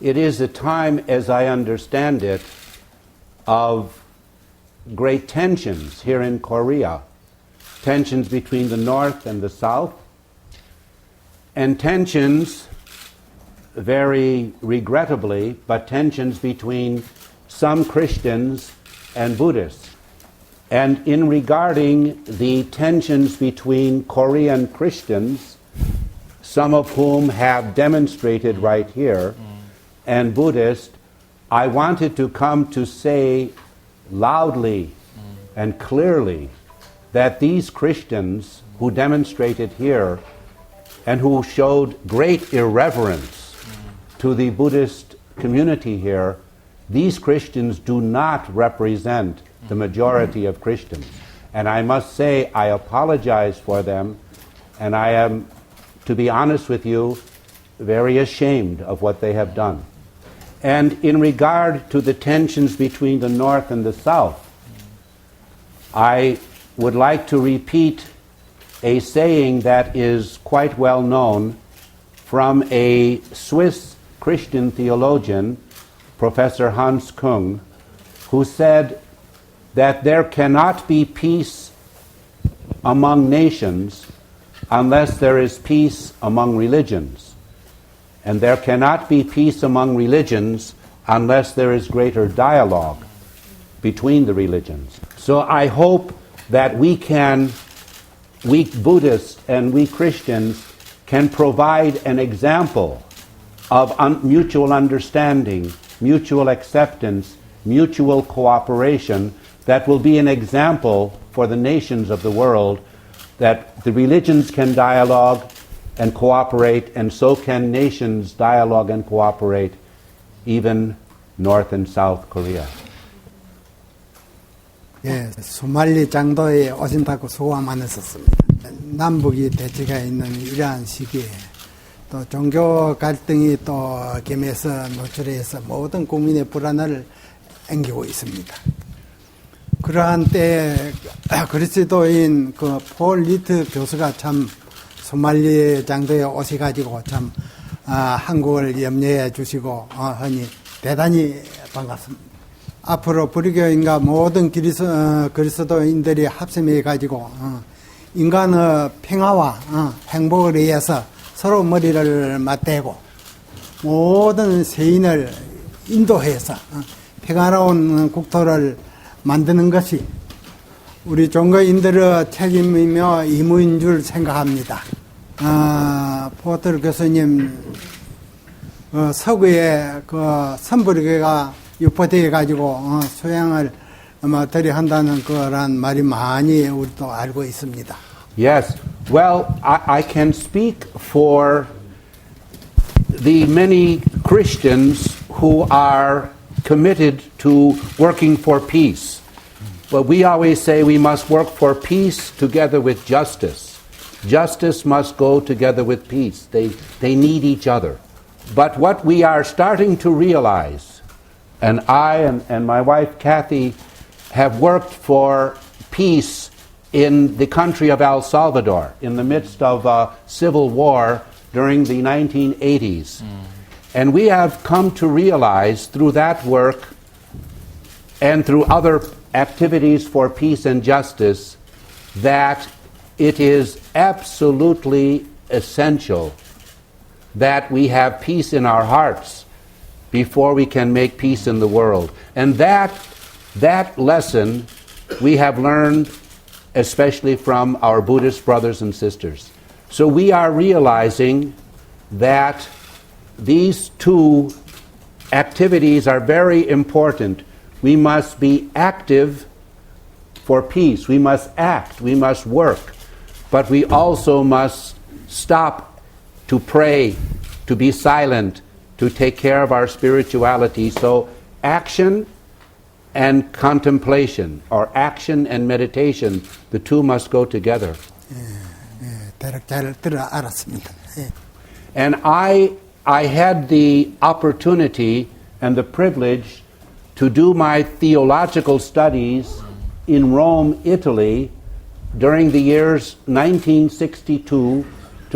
it is a time, as I understand it, of great tensions here in Korea. Tensions between the North and the South, and tensions, very regrettably, but tensions between some Christians and Buddhists. And in regarding the tensions between Korean Christians, some of whom have demonstrated right here, and Buddhists, I wanted to come to say loudly and clearly that these Christians who demonstrated here and who showed great irreverence to the Buddhist community here, these Christians do not represent the majority of Christians. And I must say, I apologize for them, and I am, to be honest with you, very ashamed of what they have done. And in regard to the tensions between the North and the South, I would like to repeat a saying that is quite well known from a Swiss Christian theologian, Professor Hans Kung, who said that there cannot be peace among nations unless there is peace among religions. And there cannot be peace among religions unless there is greater dialogue between the religions. So I hope that we Buddhists and we Christians can provide an example of mutual understanding, mutual acceptance, mutual cooperation that will be an example for the nations of the world, that the religions can dialogue and cooperate, and so can nations dialogue and cooperate, even North and South Korea. 예, 소말리 장도에 오신다고 수고가 많으셨습니다. 남북이 대치가 있는 이러한 시기에 또 종교 갈등이 또 겸해서 노출해서 모든 국민의 불안을 안기고 있습니다. 그러한 때에 그리스도인 그 폴니터 교수가 참 소말리 장도에 오셔가지고 참 한국을 염려해 주시고 하니 대단히 반갑습니다. 앞으로 불교인과 모든 그리스도인들이 합심해 가지고 인간의 평화와 행복을 위해서 서로 머리를 맞대고 모든 세인을 인도해서 평화로운 국토를 만드는 것이 우리 종교인들의 책임이며 의무인 줄 생각합니다. 포터 교수님 서구에 그 선불교가 유포되어 가지고 수양을 들여 한다는 그런 말이 많이 우리도 알고 있습니다. Yes, well, I can speak for the many Christians who are committed to working for peace. But we always say we must work for peace together with justice. Justice must go together with peace. They need each other. But what we are starting to realize, and I and my wife Kathy have worked for peace in the country of El Salvador in the midst of a civil war during the 1980s. And we have come to realize through that work and through other activities for peace and justice that it is absolutely essential that we have peace in our hearts before we can make peace in the world. And that lesson we have learned especially from our Buddhist brothers and sisters. So we are realizing that these two activities are very important. We must be active for peace. We must act. We must work. But we also must stop to pray, to be silent, to take care of our spirituality. So action and contemplation, or action and meditation, the two must go together. 대략 잘 들어 알았습니다. And I had the opportunity and the privilege to do my theological studies in Rome, Italy, during the years 1962 to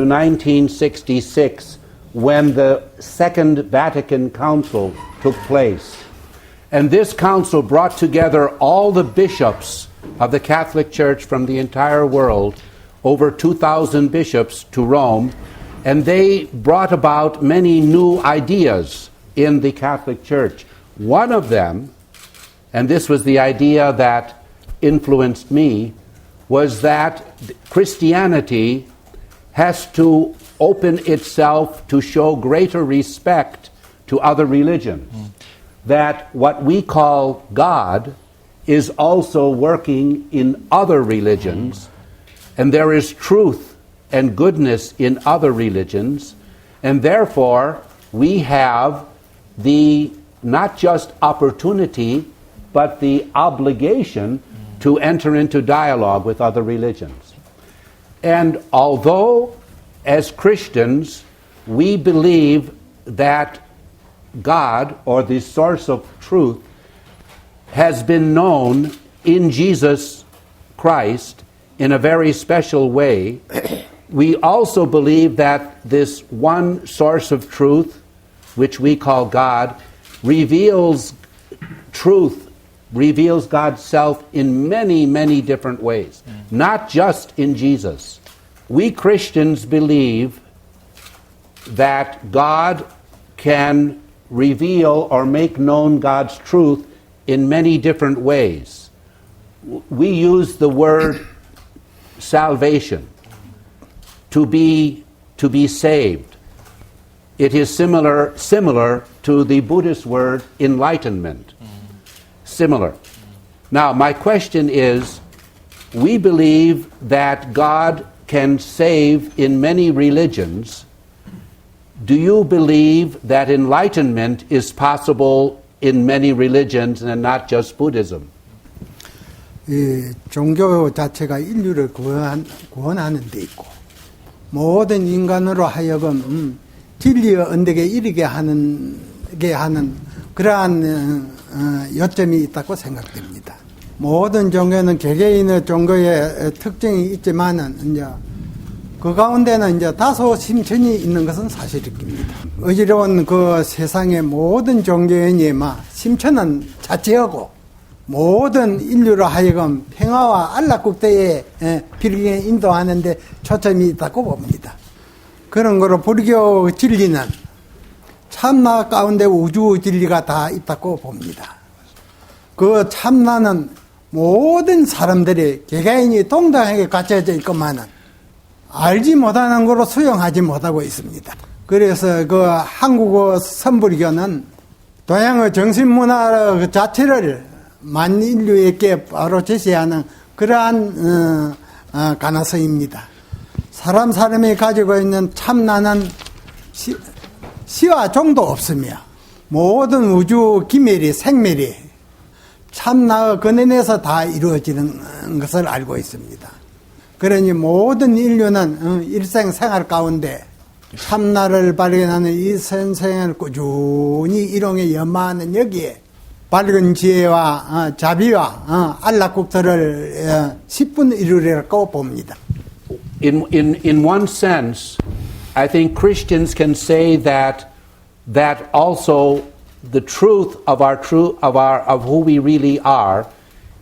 1966, when the Second Vatican Council took place. And this council brought together all the bishops of the Catholic Church from the entire world, over 2,000 bishops, to Rome, and they brought about many new ideas in the Catholic Church. One of them, and this was the idea that influenced me, was that Christianity has to open itself to show greater respect to other religions. That what we call God is also working in other religions, and there is truth and goodness in other religions, and therefore we have the not just opportunity but the obligation to enter into dialogue with other religions. And although as Christians we believe that God, or the source of truth, has been known in Jesus Christ in a very special way, we also believe that this one source of truth, which we call God, reveals truth, reveals God's self in many, many different ways, not just in Jesus. We Christians believe that God can reveal or make known God's truth in many different ways. We use the word salvation, to be saved. It is similar to the Buddhist word enlightenment. Similar. Now, my question is, we believe that God can save in many religions. Do you believe that enlightenment is possible in many religions and not just Buddhism? 이 종교 자체가 인류를 구원하는 데 있고 모든 인간으로 하여금 진리의 언덕에 이르게 하는 그러한 요점이 있다고 생각됩니다. 모든 종교는 개개인의 종교의 특징이 있지만은 이제 그 가운데는 이제 다소 심천이 있는 것은 사실입니다. 어지러운 그 세상의 모든 종교인이마 심천은 자체하고 모든 인류로 하여금 평화와 안락국대에 빌게 인도하는 데 초점이 있다고 봅니다. 그런 거로 불교 진리는 참나 가운데 우주 진리가 다 있다고 봅니다. 그 참나는 모든 사람들이 개개인이 동등하게 갖춰져 있건만은 알지 못하는 거로 수용하지 못하고 있습니다. 그래서 그 한국어 선불교는 동양의 정신문화 그 자체를 만인류에게 바로 제시하는 그러한 가능성입니다. 사람이 가지고 있는 참나는 시와 종도 없으며 모든 우주 기멸이 생멸이 참나의 근원에서 다 이루어지는 것을 알고 있습니다. 그러니 모든 인류는 일생생활 가운데 참나를 발견하는 이 선생을 꾸준히 일용에 연마하는 여기에 밝은 지혜와 자비와 안락국토를 10분 이루리라고 봅니다. In one sense, I think Christians can say that also the truth of who we really are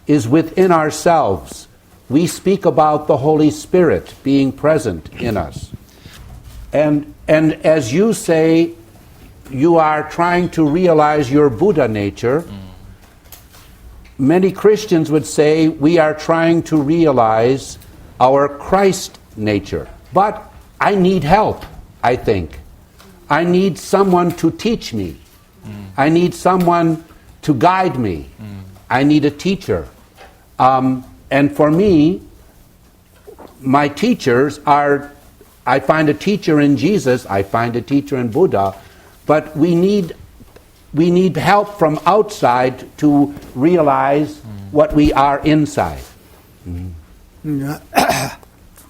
is within ourselves. We speak about the Holy Spirit being present in us. And as you say, you are trying to realize your Buddha nature. Many Christians would say we are trying to realize our Christ nature. But I need help, I think. I need someone to teach me. I need someone to guide me. I need a teacher. And for me, my teachers are, I find a teacher in Jesus, I find a teacher in Buddha, but we need help from outside to realize what we are inside.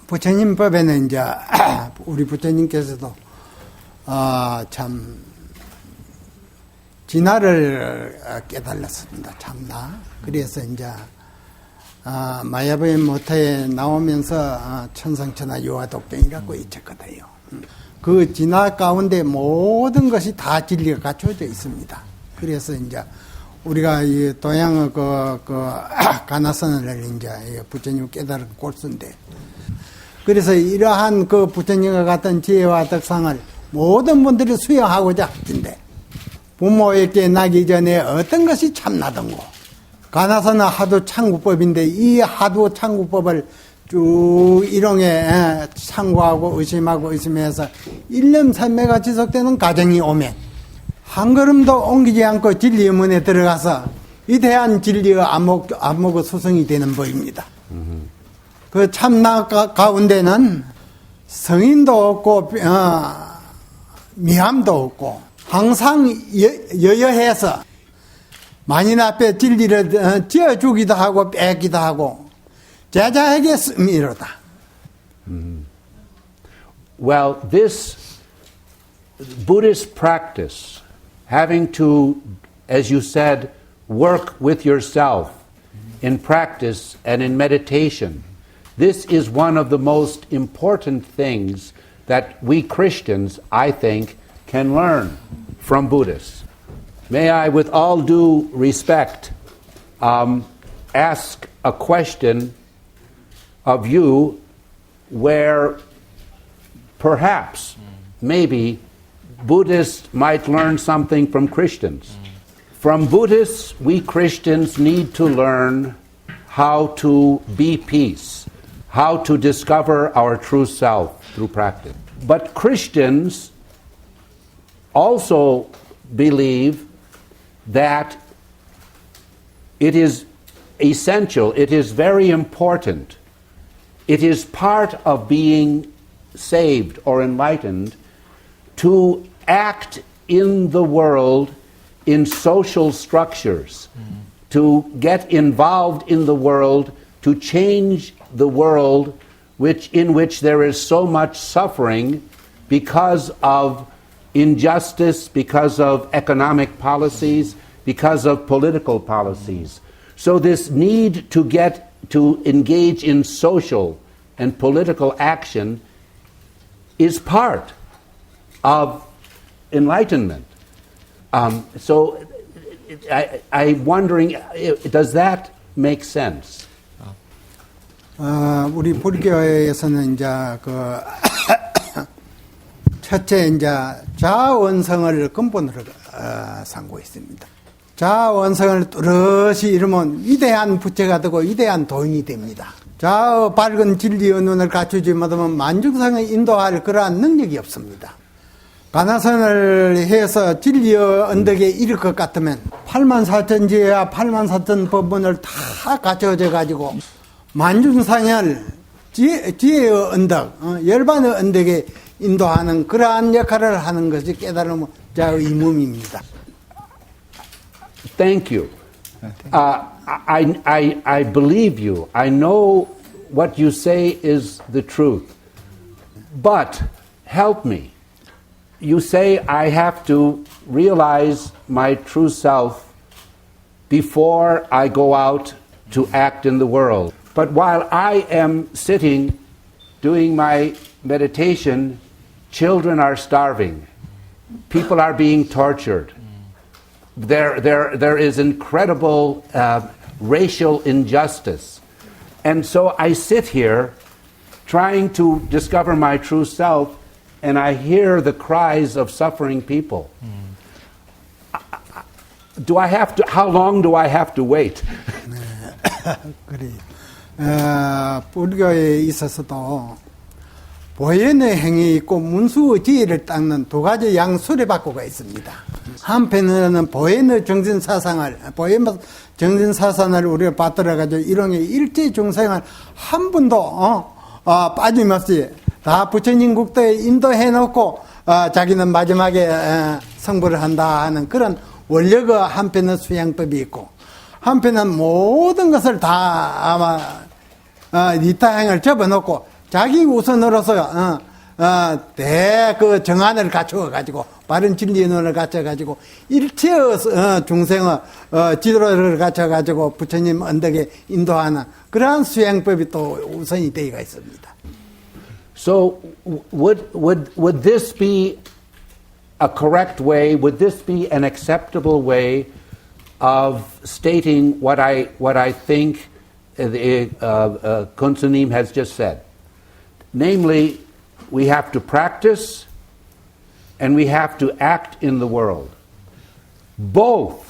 부처님 법에는 이제 우리 부처님께서도 참 진화를 깨달았습니다. 참나. 그래서 이제 마야부의 모태에 나오면서 천상천하 유아독병이라고 잊혔거든요. 그 진화 가운데 모든 것이 다 진리가 갖춰져 있습니다. 그래서 이제 우리가 이 동양의 가나선을 이제 부처님 깨달은 골수인데, 그래서 이러한 그 부처님과 같은 지혜와 덕상을 모든 분들이 수용하고자 하던데, 부모에게 나기 전에 어떤 것이 참나던고. 가나선은 하도 창구법인데 이 하도 창구법을 쭉 일용에 참고하고 의심하고 의심해서 1년 3매가 지속되는 과정이 오면 한 걸음도 옮기지 않고 진리의 문에 들어가서 위대한 진리의 안목의 수성이 되는 법입니다. 그 참나 가운데는 성인도 없고 미함도 없고 항상 여여해서 만인 앞에 진리를 지어주기도 하고 뺏기도 하고 제자에게 씁니로다. Well, this Buddhist practice, having to, as you said, work with yourself in practice and in meditation, this is one of the most important things that we Christians, I think, can learn from Buddhists. May I, with all due respect, ask a question of you where perhaps, maybe, Buddhists might learn something from Christians. From Buddhists, we Christians need to learn how to be peace, how to discover our true self through practice. But Christians also believe that it is essential, it is very important, it is part of being saved or enlightened to act in the world in social structures, to get involved in the world, to change the world in which there is so much suffering because of injustice, because of economic policies, because of political policies. So this need to engage in social and political action is part of enlightenment. So I'm wondering, does that make sense? 우리 불교에서는 이제 첫째 이제 자원성을 근본으로 삼고 있습니다. 자원성을 뚜렷이 이루면 위대한 부처가 되고 위대한 도인이 됩니다. 자의 밝은 진리의 눈을 갖추지 못하면 만중성을 인도할 그러한 능력이 없습니다. 가나선을 해서 진리의 언덕에 이를 것 같으면 84,000지혜와 84,000법문을 다 갖춰져 가지고 만중상을 지혜의 언덕, 열반의 언덕에 인도하는 그러한 역할을 하는 것이 깨달음 자의 임무입니다. Thank you. I believe you. I know what you say is the truth. But help me. You say I have to realize my true self before I go out to act in the world. But while I am sitting doing my meditation, children are starving. People are being tortured. There is incredible racial injustice. And so I sit here trying to discover my true self, and I hear the cries of suffering people. How long do I have to wait? 그래. 불교에 있어서도 보현의 행위 있고 문수의 지혜를 닦는 두 가지 양수레바꾸가 있습니다. 한편으로는 보현의 정신사상을 우리가 받들어가지고 일용의 일체 중생을 한 분도 빠짐없이 다 부처님 국도에 인도해놓고 자기는 마지막에 성불을 한다 하는 그런 원력의 한편의 수양법이 있고, 한편은 모든 것을 다 아마 니타행을 접어놓고 자기 우선으로서 그 정안을 갖추어가지고 바른 진리의 눈을 갖춰가지고 일체의 중생의 지도를 갖춰가지고 부처님 언덕에 인도하는 그러한 수행법이 또 우선이 되어가 있습니다. So would this be a correct way? Would this be an acceptable way of stating what I think Kunsunim has just said? Namely, we have to practice and we have to act in the world. Both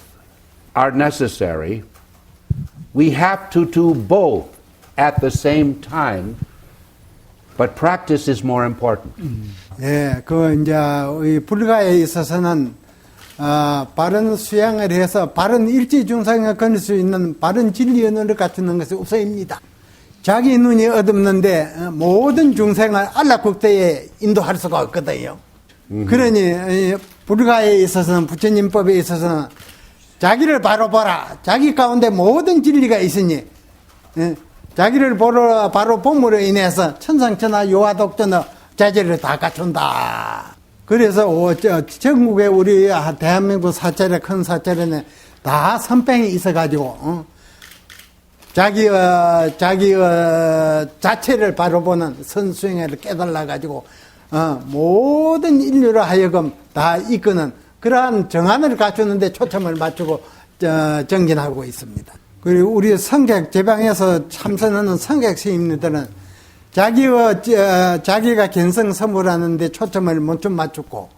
are necessary. We have to do both at the same time, but practice is more important. 예, 이제 이 불가에 있어서는 바른 수양을 해서 바른 일지 중상을 거닐 수 있는 바른 진리 언어를 갖추는 것이 우선입니다. 자기 눈이 어둡는데 모든 중생을 안락국대에 인도할 수가 없거든요. 그러니 불가에 있어서는 부처님법에 있어서는 자기를 바로 보라. 자기 가운데 모든 진리가 있으니 자기를 바로 봄으로 인해서 천상천하 요하독전의 자질을 다 갖춘다. 그래서 전국에 우리 대한민국 사찰에 큰 사찰에는 다 선병이 있어가지고 자기의 자체를 바로 보는 선수행을 깨달아가지고 모든 인류를 하여금 다 이끄는 그러한 정안을 갖추는데 초점을 맞추고 정진하고 있습니다. 그리고 우리 성객 제방에서 참선하는 성객 스님들은 자기가 견성선물하는데 초점을 먼저 맞추고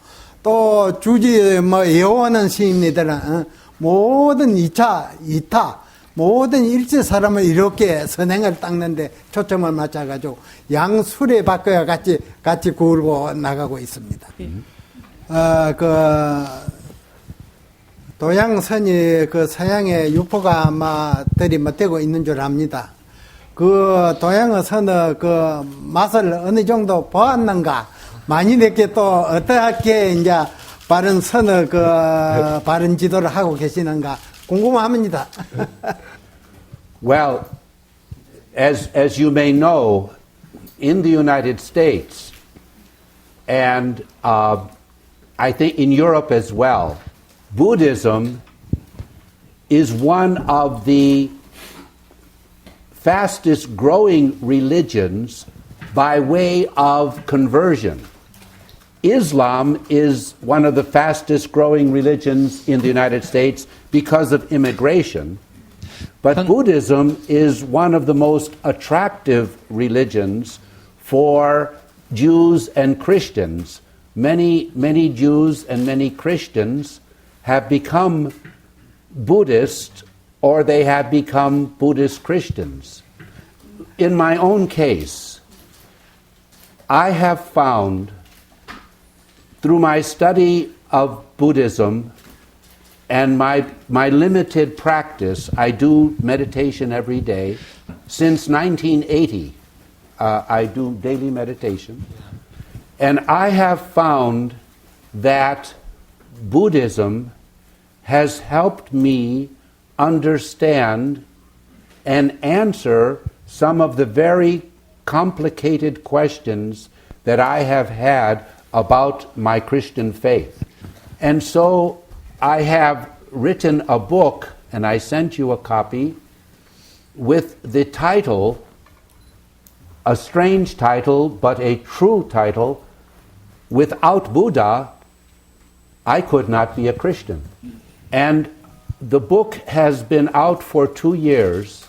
또 주지 예원하는 스님들은 모든 2타 모든 일체 사람을 이렇게 선행을 닦는데 초점을 맞춰가지고 양술에 바꿔야 같이 구르고 나가고 있습니다. 도양선이 서양의 유포가 아마 들이못되고 있는 줄 압니다. 도양의 선의 맛을 어느 정도 보았는가? 많이 내게 또 어떻게 이제 바른 선의 바른 지도를 하고 계시는가? 궁금합니다. Well, as you may know, in the United States, and I think in Europe as well, Buddhism is one of the fastest growing religions by way of conversion. Islam is one of the fastest growing religions in the United States because of immigration, but Buddhism is one of the most attractive religions for Jews and Christians. Many Jews and many Christians have become Buddhist, or they have become Buddhist Christians. In my own case, I have found through my study of Buddhism and my limited practice, I do meditation every day. Since 1980, I do daily meditation. And I have found that Buddhism has helped me understand and answer some of the very complicated questions that I have had about my Christian faith. And so I have written a book, and I sent you a copy, with the title, a strange title, but a true title, Without Buddha, I Could Not Be a Christian. And the book has been out for 2 years,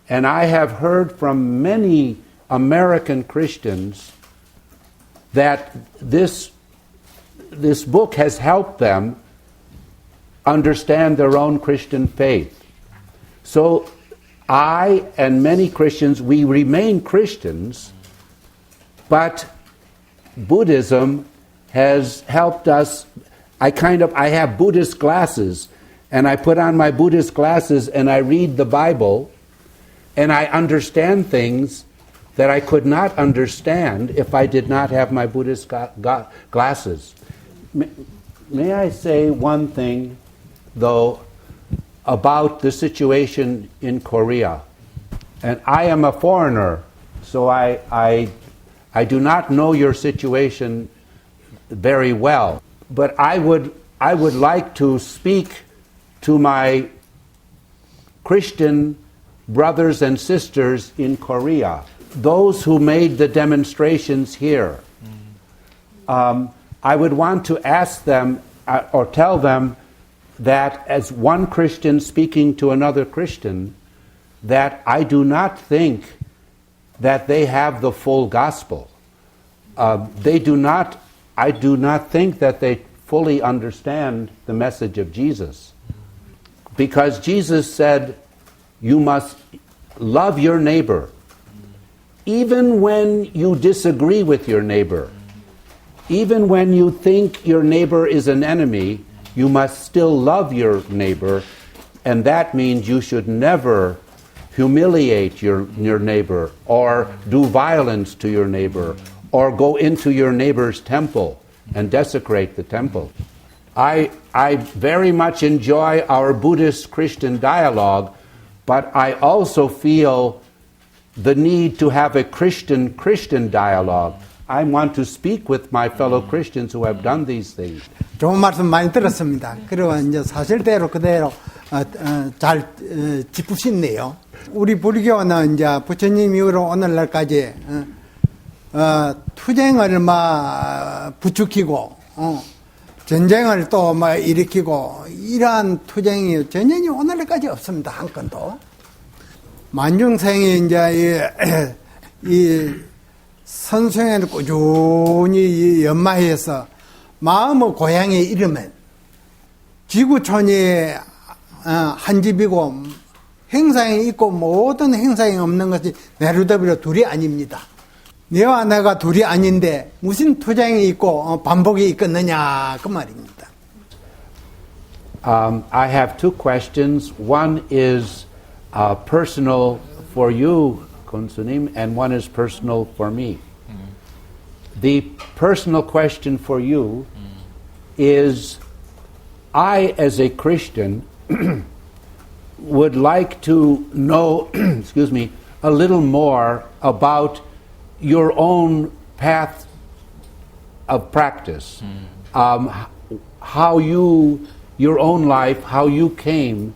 and I have heard from many American Christians that this book has helped them understand their own Christian faith. So I and many Christians, we remain Christians, but Buddhism has helped us. I have Buddhist glasses, and I put on my Buddhist glasses and I read the Bible, and I understand things that I could not understand if I did not have my Buddhist glasses. May I say one thing, though, about the situation in Korea? And I am a foreigner, so I do not know your situation very well. But I would like to speak to my Christian brothers and sisters in Korea those who made the demonstrations here, I would want to ask them or tell them that as one Christian speaking to another Christian, that I do not think that they have the full gospel. I do not think that they fully understand the message of Jesus. Because Jesus said, you must love your neighbor, even when you disagree with your neighbor. Even when you think your neighbor is an enemy, you must still love your neighbor, and that means you should never humiliate your neighbor, or do violence to your neighbor, or go into your neighbor's temple and desecrate the temple. I very much enjoy our Buddhist-Christian dialogue, but I also feel the need to have a Christian-Christian dialogue. I want to speak with my fellow Christians who have done these things. 좋은 말씀 많이 들었습니다. 그리고 이제 사실대로 그대로 잘 짚으셨네요. 우리 불교는 이제 부처님 이후로 오늘날까지 투쟁을 부추기고 전쟁을 또 일으키고 이러한 투쟁이 전혀 오늘날까지 없습니다. 한 건도. 만중생이 이제 이 선생을 꾸준히 연마해서 마음의 고향에 이르면 지구촌이 한 집이고 행사에 있고 모든 행사에 없는 것이 내루더비로 둘이 아닙니다. 너와 내가 둘이 아닌데 무슨 투쟁이 있고 반복이 있겠느냐 그 말입니다. I have two questions. One is personal for you, Kunsunim, and one is personal for me. The personal question for you is, I as a Christian would like to know, excuse me, a little more about your own path of practice, how your own life, how you came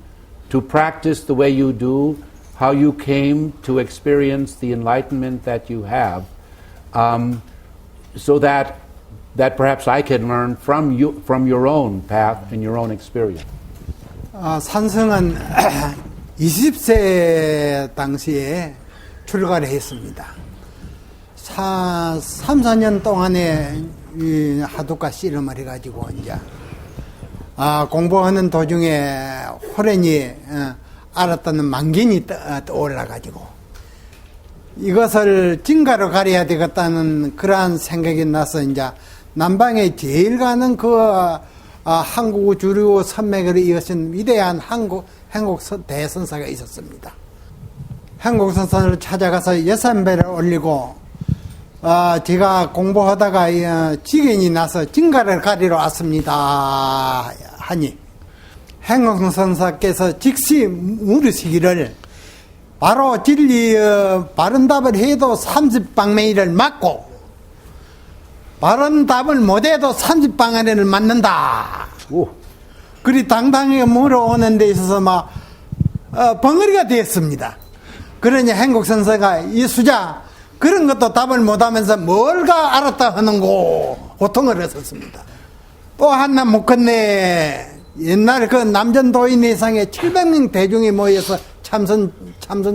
to practice the way you do, how you came to experience the enlightenment that you have, so that perhaps I can learn from your own path and your own experience. 산성은 20세 당시에 출가를 했습니다. 3, 4년 동안에 하두가 씨름을 해가지고 이제 공부하는 도중에 호련히 알았다는 망견이 떠올라가지고 이것을 진가로 가려야 되겠다는 그러한 생각이 나서 이제 남방에 제일 가는 한국 주류 선맥을 이어진 위대한 한국 대선사가 있었습니다. 한국 선사를 찾아가서 6배를 올리고 제가 공부하다가 지gen이 나서 진가를 가리러 왔습니다 하니 한국 선사께서 즉시 물으시기를 바로 진리 바른 답을 해도 30방맹이를 맞고 바른 답을 못해도 30방아리를 맞는다. 오. 그리 당당하게 물어오는 데 있어서 벙어리가 되었습니다. 그러니 한국 선사가 이 수자 그런 것도 답을 못하면서 뭘가 알았다 하는고 고통을 했었습니다. 또 하나 묻겠네. 옛날 남전도인 이상의 700명 대중이 모여서 참선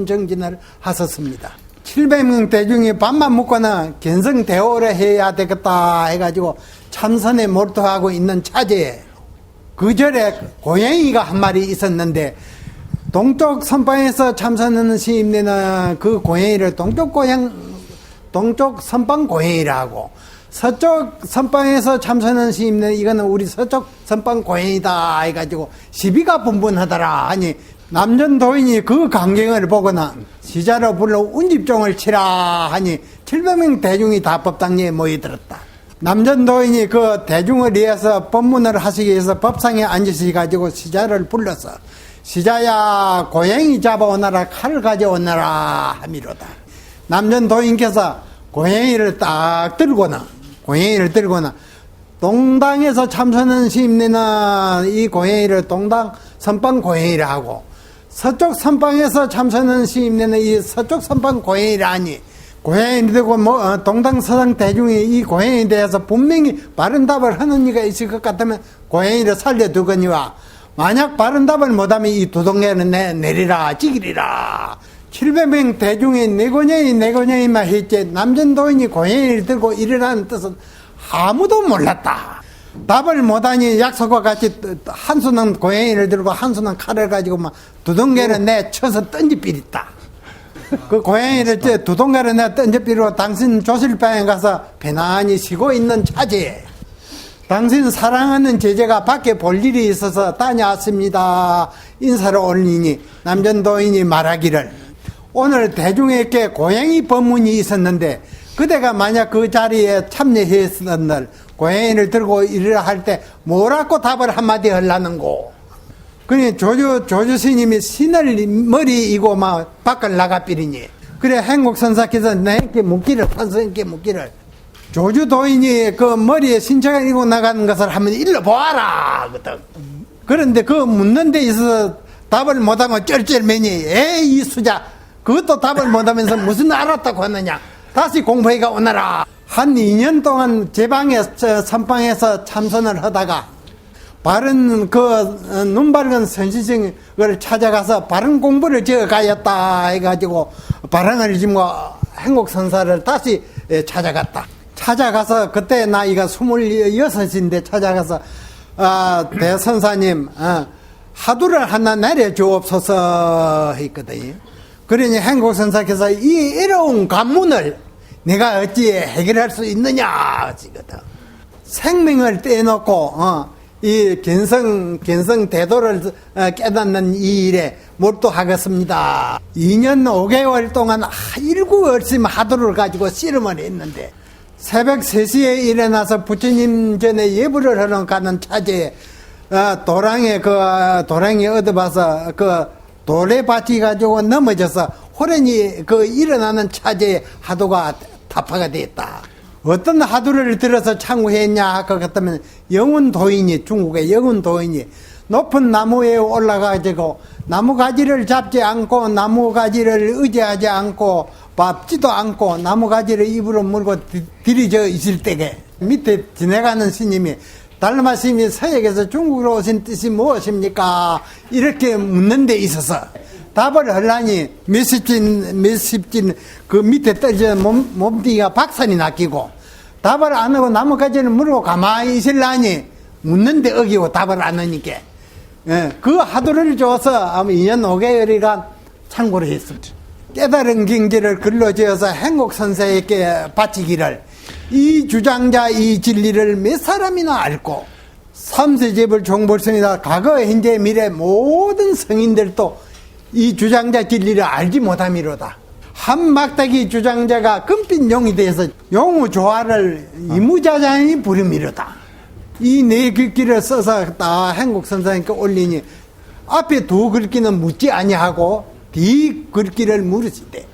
정진을 하셨습니다. 700명 대중이 밥만 먹거나 견성대오를 해야 되겠다 해가지고 참선에 몰두하고 있는 차제에 그 절에 고양이가 한 마리 있었는데 동쪽 선방에서 참선하는 스님네는 그 고양이를 동쪽 선방 고양이라고, 서쪽 선방에서 참선하는 스님네는 이거는 우리 서쪽 선방 고양이다 해가지고 시비가 분분하더라 하니 남전도인이 그 광경을 보거나 시자로 불러 운집종을 치라 하니 700명 대중이 다 법당에 모여들었다. 남전도인이 그 대중을 위해서 법문을 하시기 위해서 법상에 앉으셔가지고 시자를 불러서 시자야 고양이 잡아오너라 칼 가져오너라 하미로다. 남전도인께서 고양이를 들고나 동당에서 참선하는 스님네는 이 고양이를 동당 선방 고양이라 하고 서쪽 선방에서 참선하는 스님네는 이 서쪽 선방 고양이라 하니 고향이 되고 동당서당 대중이 이 고향에 대해서 분명히 바른 답을 하는 이가 있을 것 같으면 고향이를 살려두거니와 만약 바른 답을 못하면 이 두동계는 내리라 지기리라. 700명 대중이 내고녀이만 했지 남전도인이 고향이를 들고 이르라는 뜻은 아무도 몰랐다. 답을 못하니 약속과 같이 한수는 고양이를 들고 한수는 칼을 가지고 막 두동계를 쳐서 던지삐렸다. 그 고양이를 두동계를 던지삐리고 당신 조실방에 가서 편안히 쉬고 있는 차지에 당신 사랑하는 제자가 밖에 볼 일이 있어서 다녀왔습니다. 인사를 올리니 남전도인이 말하기를 오늘 대중에게 고양이 법문이 있었는데 그대가 만약 그 자리에 참여했었던 날 고양이를 들고 일을 할 때 뭐라고 답을 한마디 하려는고. 그러니 조주 스님이 신을 머리 이고 막 밖을 나가삐리니. 그래 행국선사께서 내게 묻기를, 판서님께 묻기를. 조주 도인이 그 머리에 신청을 이고 나가는 것을 한번 일러보아라. 그런데 그 묻는 데 있어서 답을 못하면 쩔쩔매니, 에이, 이 수자. 그것도 답을 못하면서 무슨 알았다고 하느냐. 다시 공부해가 오너라. 한 2년 동안 제 방에, 선방에서 참선을 하다가, 바른, 눈 밝은 선시생을 찾아가서 바른 공부를 지어 가였다 해가지고, 바랑을 지고 행국선사를 다시 찾아갔다. 찾아가서, 그때 나이가 26인데 찾아가서, 대선사님, 하두를 하나 내려주옵소서 했거든요. 그러니 행국선사께서 이 어려운 관문을 내가 어찌 해결할 수 있느냐 지거든. 생명을 떼놓고 이 견성 대도를 깨닫는 이 일에 몰두하겠습니다. 2년 5개월 동안 일구월심 하도를 가지고 씨름을 했는데 새벽 3시에 일어나서 부처님 전에 예불을 하러 가는 차제에 도랑이 얻어봐서 돌에 받치 가지고 넘어져서 호련히 일어나는 차제에 하도가 타파가 됐다. 어떤 하도를 들어서 창구했냐 할것 같으면 영운도인이, 중국의 영운도인이 높은 나무에 올라가지고 나무가지를 잡지 않고 나무가지를 의지하지 않고 밟지도 않고 나무가지를 입으로 물고 들이져 있을 때에 밑에 지나가는 스님이 달라마 스님이 서역에서 중국으로 오신 뜻이 무엇입니까? 이렇게 묻는 데 있어서 답을 하려니 몇십진 그 밑에 떨어져 몸뚱이가 박산이 낚이고 답을 안 하고 나뭇가지를 물고 가만히 있으려니 묻는데 어기고 답을 안 하니까 그 하도를 줘서 아마 2년 5개월이간 참고를 했습니다. 깨달은 경지를 글로 지어서 행국선사에게 바치기를 이 주장자 이 진리를 몇 사람이나 알고 삼세제불 종불성이다 과거 현재 미래 모든 성인들도 이 주장자 진리를 알지 못함이로다. 한 막대기 주장자가 금빛 용이 돼서 용우 조화를 이무자장이 부름이로다. 이 네 글귀를 써서 행국선사님께 올리니 앞에 두 글귀는 묻지 아니하고 뒤 글귀를 물으시대.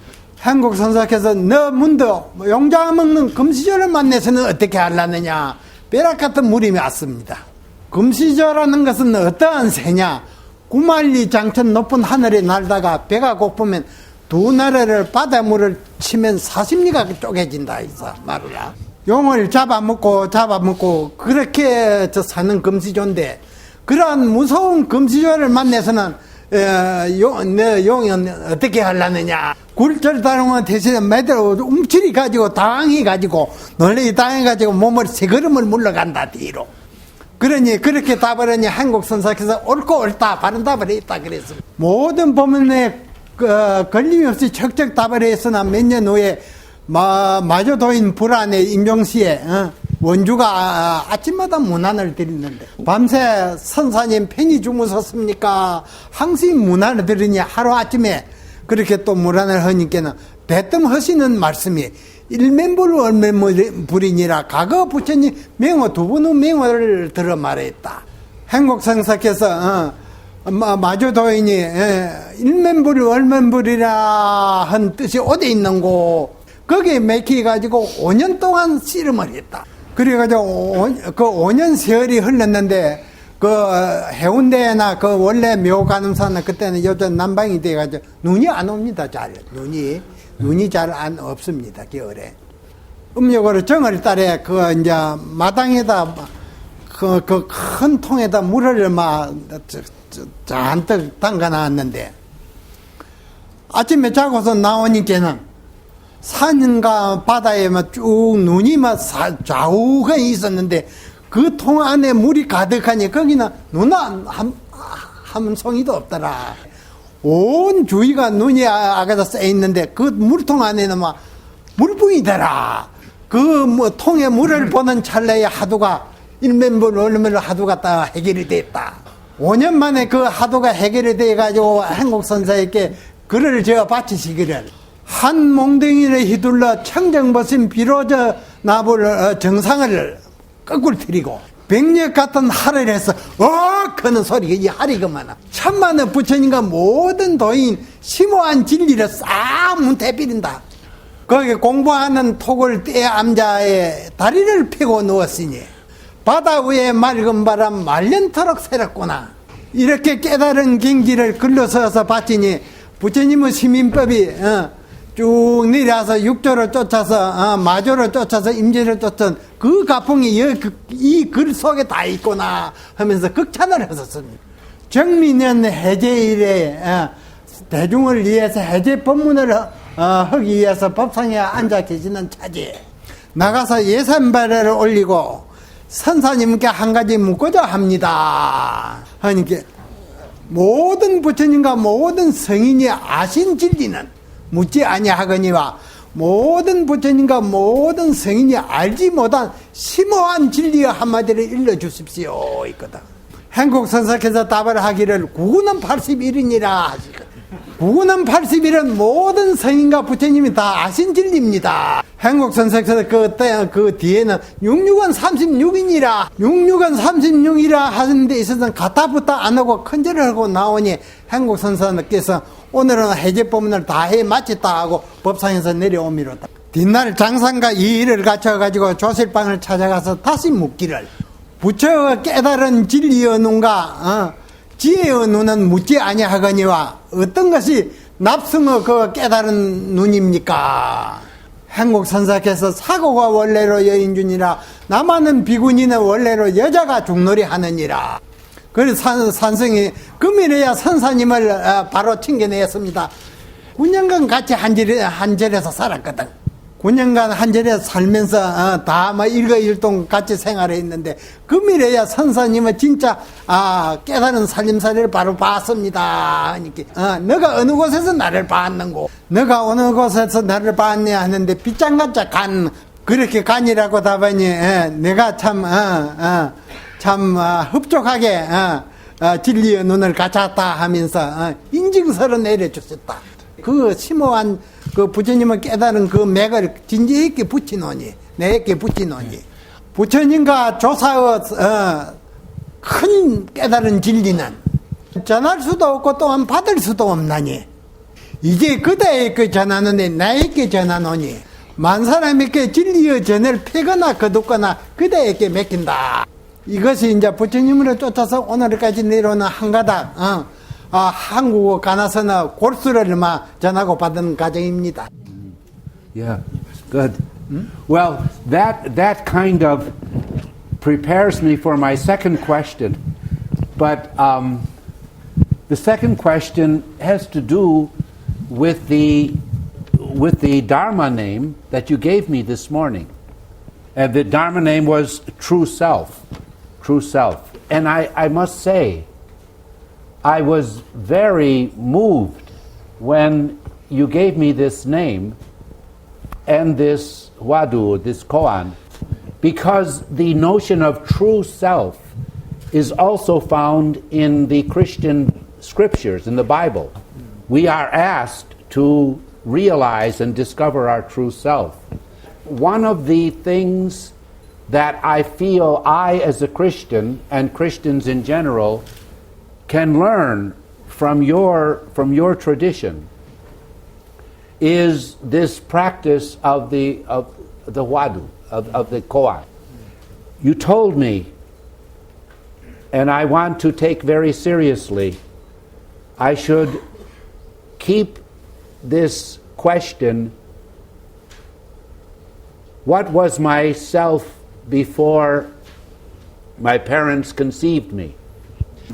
행국선사께서 너 문도 용자 먹는 금시절을 만나서는 어떻게 하려느냐 벼락 같은 물음이 왔습니다. 금시절하는 것은 어떠한 새냐. 구만리 장천 높은 하늘에 날다가 배가 고프면 두 나라를 바닷물을 치면 40리가 쪼개진다 해서 말이야. 용을 잡아먹고 그렇게 사는 금시조인데 그러한 무서운 금시조를 만나서는 용은 어떻게 하려느냐. 굴절다롱은 대신에 매대로 움츠리 가지고 당해 가지고 놀래기 당해 가지고 몸을 세 걸음을 물러간다 뒤로. 그러니 그렇게 답을 하니 행국선사께서 옳고 옳다 바른 답을 했다 그랬습니다. 모든 법문에 걸림없이 척척 답을 했으나 몇 년 후에 마조도인 불안의 임종시에 원주가 아침마다 문안을 드리는데 밤새 선사님 편히 주무셨습니까? 항상 문안을 드리니 하루아침에 그렇게 또 문안을 하니까는 대뜸 하시는 말씀이 일면불 얼면불이니라. 과거 부처님 명호 두 번의 명호를 들어 말했다. 행국선사께서 마조도인이 일면불이 얼면불이라 한 뜻이 어디 있는고 거기에 맥혀가지고 5년 동안 씨름을 했다. 그래가지고 그 5년 세월이 흘렀는데 그 해운대나 그 원래 묘가늠사는 그때는 요즘 난방이 돼가지고 눈이 안 옵니다. 잘 눈이 눈이 잘 안 없습니다. 겨울에. 음력으로 정월 달에 그 이제 마당에다 그 큰 통에다 물을 막 잔뜩 담가 놨는데 아침에 자고서 나오니까는 산과 바다에 막 쭉 눈이 막 좌우가 있었는데 그 통 안에 물이 가득하니 거기는 눈 한 송이도 없더라. 온 주위가 눈이 아가다 쌓여 있는데 그 물통 안에는 막 물뿐이더라. 그 뭐 통에 물을 보는 찰나에 하도가 일면불 얼면 하도가 다 해결이 됐다. 5년 만에 그 하도가 해결이 돼가지고 한국 선사에게 글을 제어 바치시기를 한 몽둥이를 휘둘러 청정버신 비로저 나볼 정상을 거꾸로 들이고 백력 같은 할을 해서 그는 소리가 이 할이구만. 천만의 부처님과 모든 도인 심오한 진리를 싹 문대비린다. 거기 공부하는 톡을 떼 암자에 다리를 펴고 누웠으니 바다 위에 맑은 바람 말년토록 새롭구나. 이렇게 깨달은 경지를 글러서서 봤더니 부처님의 시민법이 쭉 내려와서 육조를 쫓아서 마조를 쫓아서 임재를 쫓은 그 가풍이 이 글 속에 다 있구나 하면서 극찬을 했었습니다. 정민년 해제일에 대중을 위해서 해제 법문을 하기 위해서 법상에 앉아 계시는 차지 나가서 예산 발의를 올리고 선사님께 한 가지 묻고자 합니다. 하니까 모든 부처님과 모든 성인이 아신 진리는 묻지 아니하거니와 모든 부처님과 모든 성인이 알지 못한 심오한 진리의 한마디를 일러주십시오 있거든. 한국 선사께서 답을 하기를 구구는 81이니라 하시거든. 구구는 81은 모든 성인과 부처님이 다 아신 진리입니다. 한국 선사께서 그 뒤에는 66은 36이니라 66은 36이라 하는 데 있어서는 가타부터 안 하고 큰절을 하고 나오니 한국 선사께서 오늘은 해제법문을 다 해 마쳤다 하고 법상에서 내려오미로다. 뒷날 장상과 이 일을 갖춰가지고 조실방을 찾아가서 다시 묻기를 부처가 깨달은 진리의 눈과 지혜의 눈은 묻지 아니하거니와 어떤 것이 납승의 그 깨달은 눈입니까? 한국 선사께서 사고가 원래로 여인준이라 남하는 비구니는 원래로 여자가 중놀이 하느니라. 그래서 산성이 금일에야 선사님을 바로 챙겨내었습니다. 9년간 같이 한절에서 살았거든. 9년간 한절에 살면서 다 일거일동 같이 생활했는데 금일에야 선사님은 진짜 깨달은 살림살이를 바로 봤습니다. 그러니까 너가 어느 곳에서 나를 봤는고 너가 어느 곳에서 나를 봤냐 하는데 빗장같자 간 그렇게 간이라고 답하니 내가 참 흡족하게 진리의 눈을 갖췄다 하면서 인증서를 내려주셨다. 그 심오한 그 부처님을 깨달은 그 맥을 진지하게 붙이노니 내게 붙이노니 부처님과 조사의 큰 깨달은 진리는 전할 수도 없고 또한 받을 수도 없나니 이제 그대에게 전하는데 나에게 전하노니 만 사람에게 진리의 전을 패거나 거두거나 그대에게 맡긴다. 이것이 이제 부처님을 쫓아서 오늘까지 내려오는 한 가닥 한국어 가나서나 골수를 전하고 받은 과정입니다. Yeah, good. Well, that kind of prepares me for my second question. But the second question has to do with the Dharma name that you gave me this morning. And the Dharma name was True Self. True Self. And I must say, I was very moved when you gave me this name and this wadu, this koan, because the notion of true self is also found in the Christian scriptures, in the Bible. We are asked to realize and discover our true self. One of the things that I feel I, as a Christian, and Christians in general, can learn from your tradition is this practice of the wadu, of the koan. You told me, and I want to take very seriously, I should keep this question, what was myself before my parents conceived me?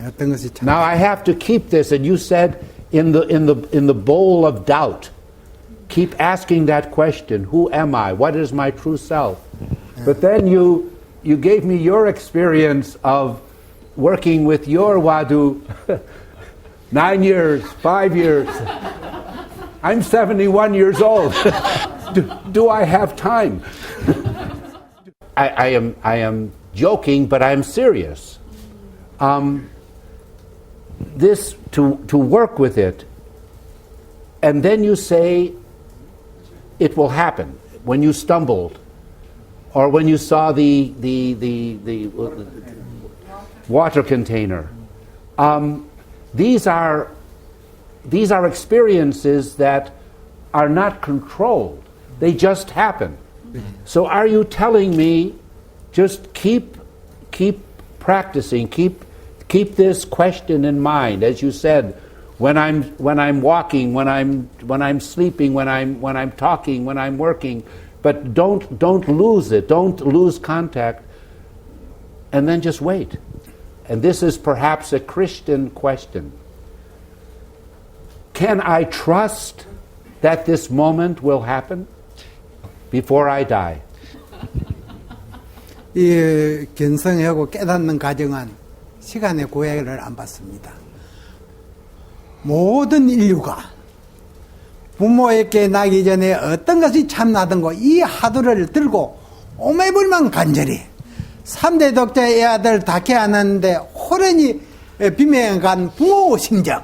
어떤 것이 참 Now I have to keep this, and you said in the bowl of doubt, keep asking that question, who am I? What is my true self? But then you gave me your experience of working with your Wadu 9 years, 5 years. I'm 71 years old. Do I have time? I am joking, but I'm serious. This to work with it, and then you say it will happen when you stumbled, or when you saw the water container. These are experiences that are not controlled. They just happen. So are you telling me just keep practicing, keep this question in mind, as you said, when I'm walking, when I'm sleeping, when I'm talking, when I'm working, but don't lose it, don't lose contact, and then just wait. And this is perhaps a Christian question. Can I trust that this moment will happen before I die? 이 견성하고 깨닫는 과정은 시간의 구애를 안 받습니다. 모든 인류가 부모에게 나기 전에 어떤 것이 참나든고 이 화두를 들고 오매불만 간절히 3대 독자의 아들 닿게 하는데 호련히 비명한 부모 심정,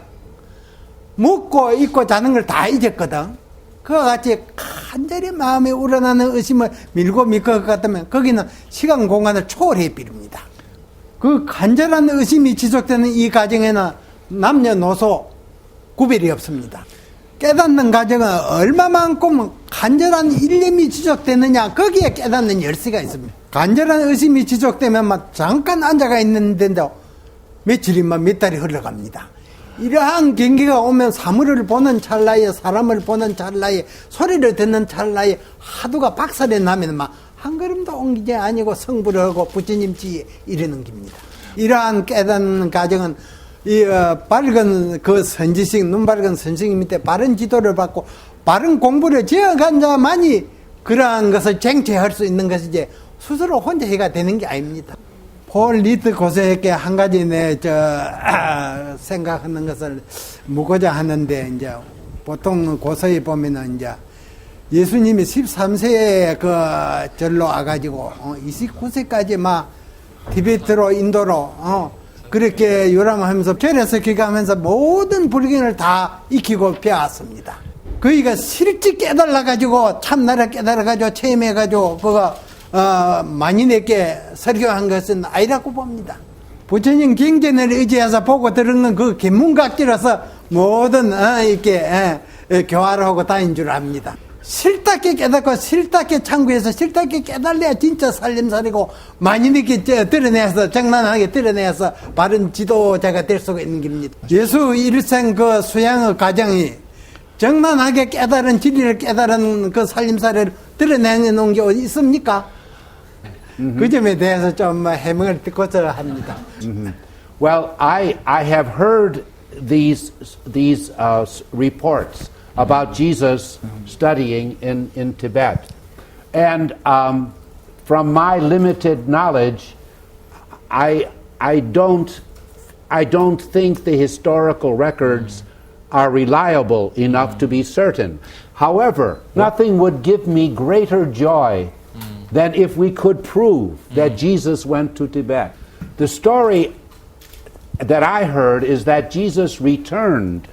먹고 입고 자는 걸 다 잊었거든. 그와 같이 간절히 마음에 우러나는 의심을 밀고 밀것 같으면 거기는 시간 공간을 초월해 버립니다. 그 간절한 의심이 지속되는 이 과정에는 남녀노소 구별이 없습니다. 깨닫는 과정은 얼마만큼 간절한 일념이 지속되느냐, 거기에 깨닫는 열쇠가 있습니다. 간절한 의심이 지속되면 막 잠깐 앉아가 있는데도 며칠이면 몇 달이 흘러갑니다. 이러한 경기가 오면 사물을 보는 찰나에, 사람을 보는 찰나에, 소리를 듣는 찰나에 하두가 박살이 나면 막 한 걸음도 옮기지 아니고 성불을 하고 부처님 지에 이르는 겁니다. 이러한 깨닫는 과정은 이 밝은 그 선지식, 눈 밝은 선지식 밑에 바른 지도를 받고 바른 공부를 지어간 자만이 그러한 것을 쟁취할 수 있는 것이지 스스로 혼자 해가 되는 게 아닙니다. 폴니터교수에게 한 가지 생각하는 것을 묻고자 하는데, 이제 보통 고서에 보면은 이제 예수님이 13세에 절로 와가지고 29세까지 막 티베트로 인도로 그렇게 유람하면서 절에서 기가하면서 모든 불경을 다 익히고 배웠습니다. 그이가 실제 깨달아가지고 참나를 깨달아가지고 체험해가지고 만인에게 설교한 것은 아니라고 봅니다. 부처님 경전을 의지해서 보고 들은 그 견문각지로서 모든 이렇게 교화를 하고 다닌 줄 압니다. 실답게 깨닫고 실답게 참고해서 실답게 깨달아야 진짜 살림살이고 만인에게 드러내서 정난하게 드러내서 바른 지도자가 될 수가 있는 겁니다. 예수 일생 그 수양의 과정이 정난하게 깨달은 진리를 깨달은 그 살림살이를 드러내놓은 게 어디 있습니까? 그 점에 대해서 좀 해명을 듣고자 합니다. Well, I have heard these reports about Jesus studying in Tibet, and from my limited knowledge, I don't think the historical records are reliable enough to be certain. However, nothing would give me greater joy than if we could prove that Jesus went to Tibet. The story that I heard is that Jesus returned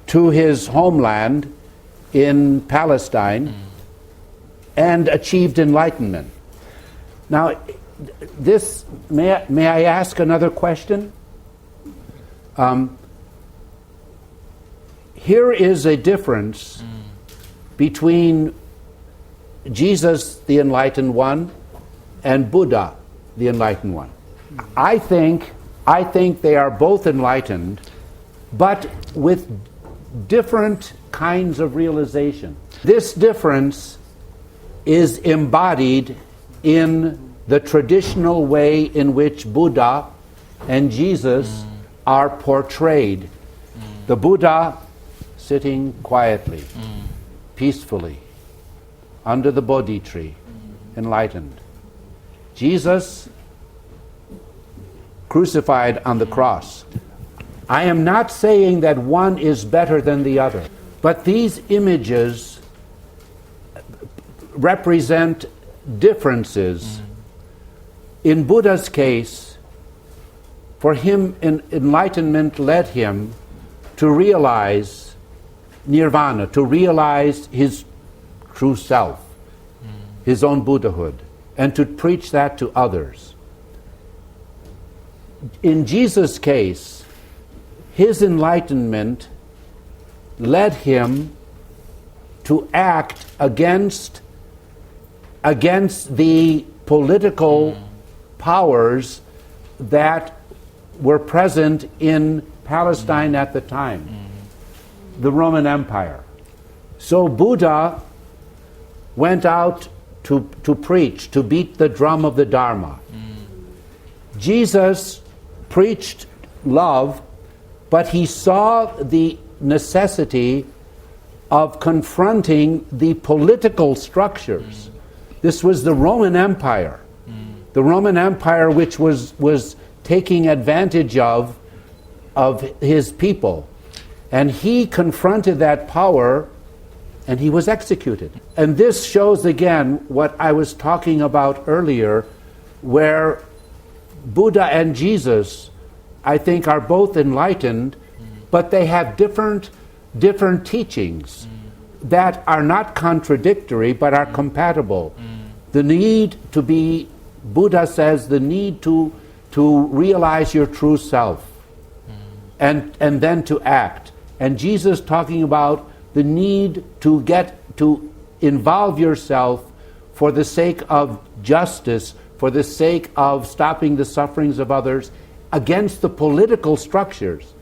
to his homeland in Palestine and achieved enlightenment. Now, may I ask another question? Here is a difference between Jesus, the enlightened one, and Buddha, the enlightened one. I think they are both enlightened, but with different kinds of realization. This difference is embodied in the traditional way in which Buddha and Jesus are portrayed. The Buddha sitting quietly, peacefully, under the Bodhi tree, enlightened. Jesus crucified on the cross. I am not saying that one is better than the other, but these images represent differences. In Buddha's case, for him, enlightenment led him to realize nirvana, to realize his true self, his own Buddhahood, and to preach that to others. In Jesus' case, his enlightenment led him to act against the political powers that were present in Palestine at the time, the Roman Empire. So Buddha went out to preach, to beat the drum of the Dharma. Jesus preached love, but he saw the necessity of confronting the political structures. This was the Roman Empire. The Roman Empire which was taking advantage of his people. And he confronted that power and he was executed. And this shows again what I was talking about earlier, where Buddha and Jesus, I think, are both enlightened, but they have different teachings that are not contradictory but are compatible. The need to be, Buddha says, the need to realize your true self and then to act. And Jesus talking about the need to involve yourself for the sake of justice, for the sake of stopping the sufferings of others, against the political structures.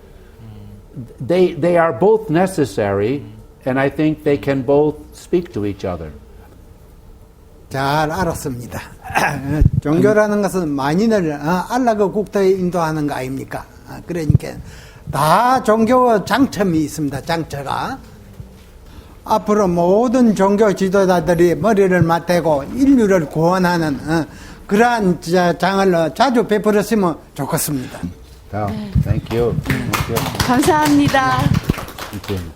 They are both necessary, and I think they can both speak to each other. 잘 알았습니다. 종교라는 것은 만인을 안락의 국토에 인도하는 거 아닙니까? 그러니까 다 종교 장점이 있습니다. 장처가. 앞으로 모든 종교 지도자들이 머리를 맞대고 인류를 구원하는 그러한 장을 자주 베풀었으면 좋겠습니다. Thank you. 감사합니다. Thank you.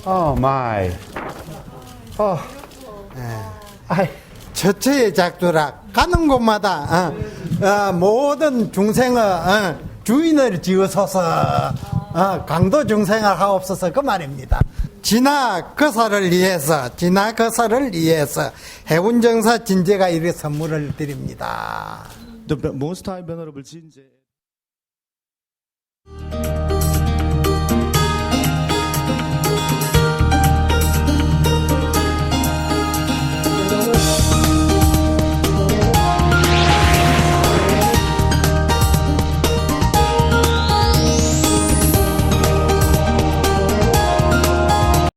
Oh my. Oh. 처처의 작두라 가는 곳마다 모든 중생의 주인을 지으소서 강도 중생을 하옵소서 그 말입니다. 진화 거사를 위해서 해운정사 진제가 이렇게 선물을 드립니다. The Most High Venerable Jinje